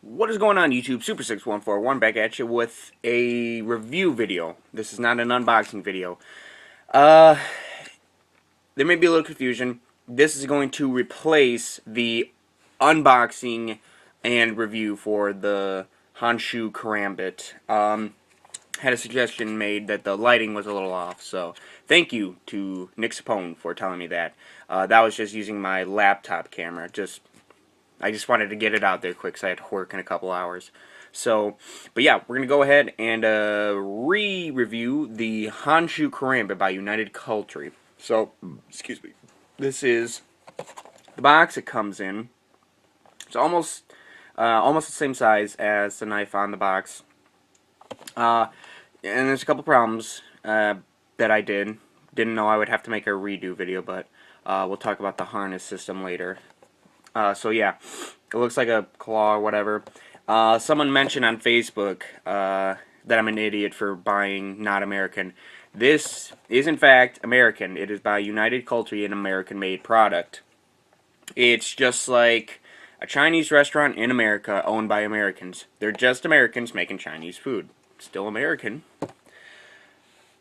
What is going on, YouTube? Super6141 back at you with a review video. This is not an unboxing video. Uh, there may be a little confusion. This is going to replace the unboxing and review for the Honshu Kerambit. Had a suggestion made that the lighting was a little off, so thank you to Nick Sapone for telling me that. That was just using my laptop camera. I just wanted to get it out there quick because I had to work in a couple hours. So, but yeah, we're going to go ahead and re-review the Honshu Kerambit by United Cutlery. So, excuse me. This is the box it comes in. It's almost the same size as the knife on the box. And there's a couple problems that I didn't know I would have to make a redo video, but we'll talk about the harness system later. So yeah, it looks like a claw or whatever. Someone mentioned on Facebook that I'm an idiot for buying not American. This is in fact American. It is by United Cutlery, an American-made product. It's just like a Chinese restaurant in America owned by Americans. They're just Americans making Chinese food. Still American.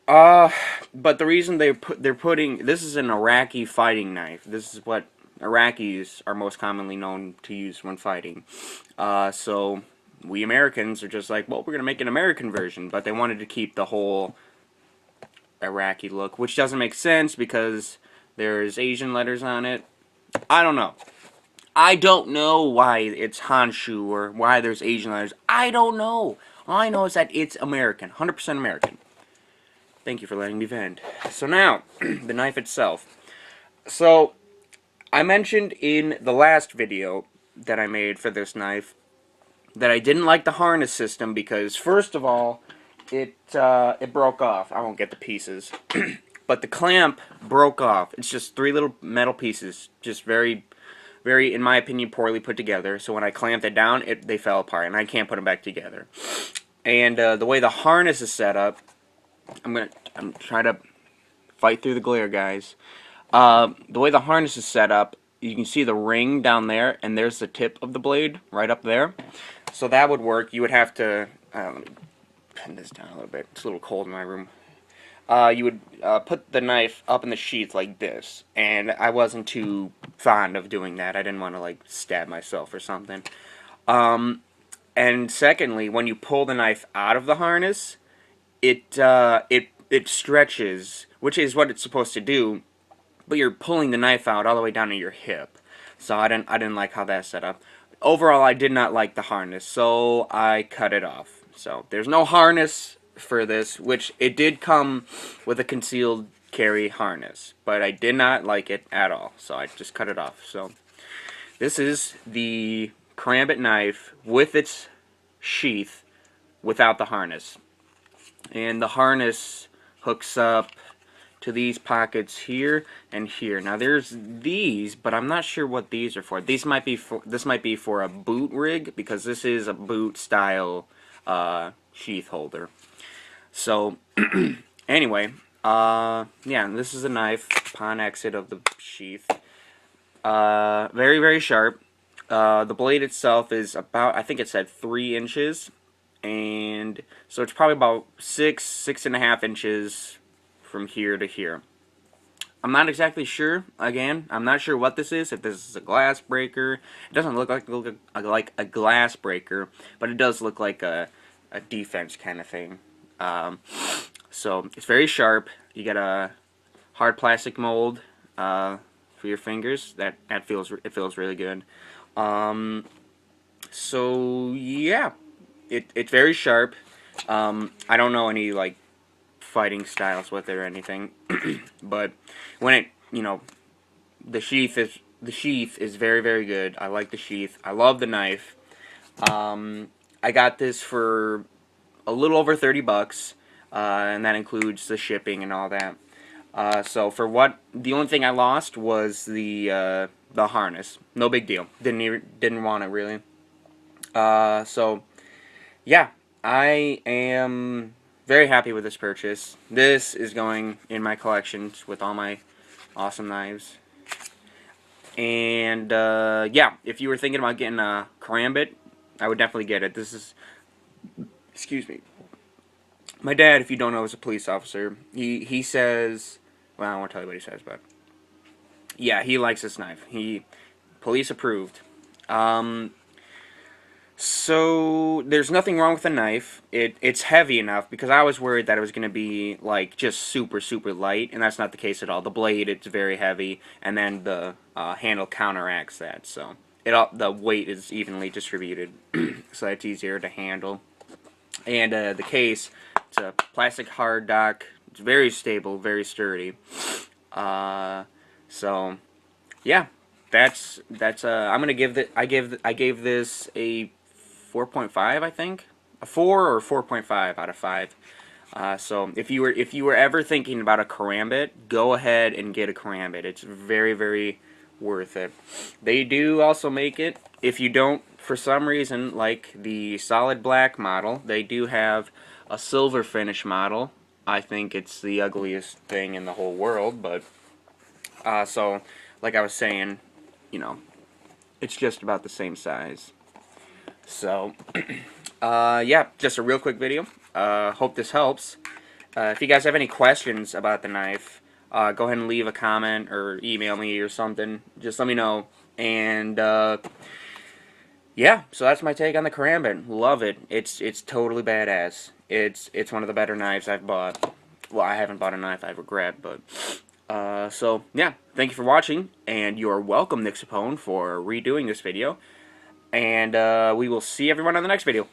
But the reason they're putting this is an Iraqi fighting knife. This is what Iraqis are most commonly known to use when fighting. So we Americans are just like, well, we're going to make an American version, but they wanted to keep the whole Iraqi look, which doesn't make sense because there's Asian letters on it. I don't know. I don't know why it's Honshu or why there's Asian letters. I don't know. All I know is that it's American, 100% American. Thank you for letting me vent. So now, the knife itself. So, I mentioned in the last video that I made for this knife that I didn't like the harness system because, first of all, it broke off. I won't get the pieces. But the clamp broke off. It's just three little metal pieces, just very, very, in my opinion, poorly put together. So when I clamped it down, they fell apart, and I can't put them back together. And the way the harness is set up, I'm trying to fight through the glare, guys. The way the harness is set up, you can see the ring down there, and there's the tip of the blade right up there. So that would work. You would have to, let me pin this down a little bit. It's a little cold in my room. You would put the knife up in the sheath like this, and I wasn't too fond of doing that. I didn't want to like stab myself or something. And secondly, when you pull the knife out of the harness, it stretches, which is what it's supposed to do. But you're pulling the knife out all the way down to your hip. So I didn't like how that's set up. Overall, I did not like the harness, so I cut it off. So there's no harness for this, which it did come with a concealed carry harness, but I did not like it at all, so I just cut it off. So this is the Kerambit knife with its sheath without the harness. And the harness hooks up to these pockets here and here. Now there's these, but I'm not sure what these are for. This might be for a boot rig, because this is a boot style sheath holder. So anyway, yeah, this is a knife upon exit of the sheath. Very, very sharp. The blade itself is about, I think it said 3 inches, and so it's probably about 6.5 inches from here to here. I'm not exactly sure. Again, I'm not sure what this is. If this is a glass breaker, it doesn't look like a glass breaker, but it does look like a defense kind of thing. So it's very sharp. You got a hard plastic mold for your fingers. It feels really good. So yeah, it's very sharp. I don't know any like fighting styles with it or anything, but when it, the sheath is very, very good. I like the sheath. I love the knife. I got this for a little over 30 bucks, and that includes the shipping and all that. So the only thing I lost was the harness. No big deal. Didn't want it really. So yeah, I am very happy with this purchase. This is going in my collections with all my awesome knives. And yeah, if you were thinking about getting a Kerambit, I would definitely get it. This is, excuse me. My dad, if you don't know, is a police officer. He says, well, I won't tell you what he says, but yeah, he likes this knife. He police approved. Um, So there's nothing wrong with the knife. It's heavy enough because I was worried that it was going to be like just super light, and that's not the case at all. The blade, it's very heavy, and then the handle counteracts that. So the weight is evenly distributed, so it's easier to handle. And the case, it's a plastic hard dock. It's very stable, very sturdy. Uh, so yeah, that's I'm gonna give the I gave this a 4.5, I think, a 4 or 4.5 out of 5. So if you were ever thinking about a Kerambit, go ahead and get a Kerambit. It's very worth it. They do also make it, if you don't for some reason like the solid black model, they do have a silver finish model. I think it's the ugliest thing in the whole world, but so like I was saying, you know, it's just about the same size. So, yeah, just a real quick video. Hope this helps. If you guys have any questions about the knife, go ahead and leave a comment or email me or something. Just let me know. And, yeah, so that's my take on the Kerambit. Love it. It's totally badass. It's one of the better knives I've bought. Well, I haven't bought a knife I regret, but... so, yeah, thank you for watching, and you're welcome, Nick Sapone, for redoing this video. And we will see everyone on the next video.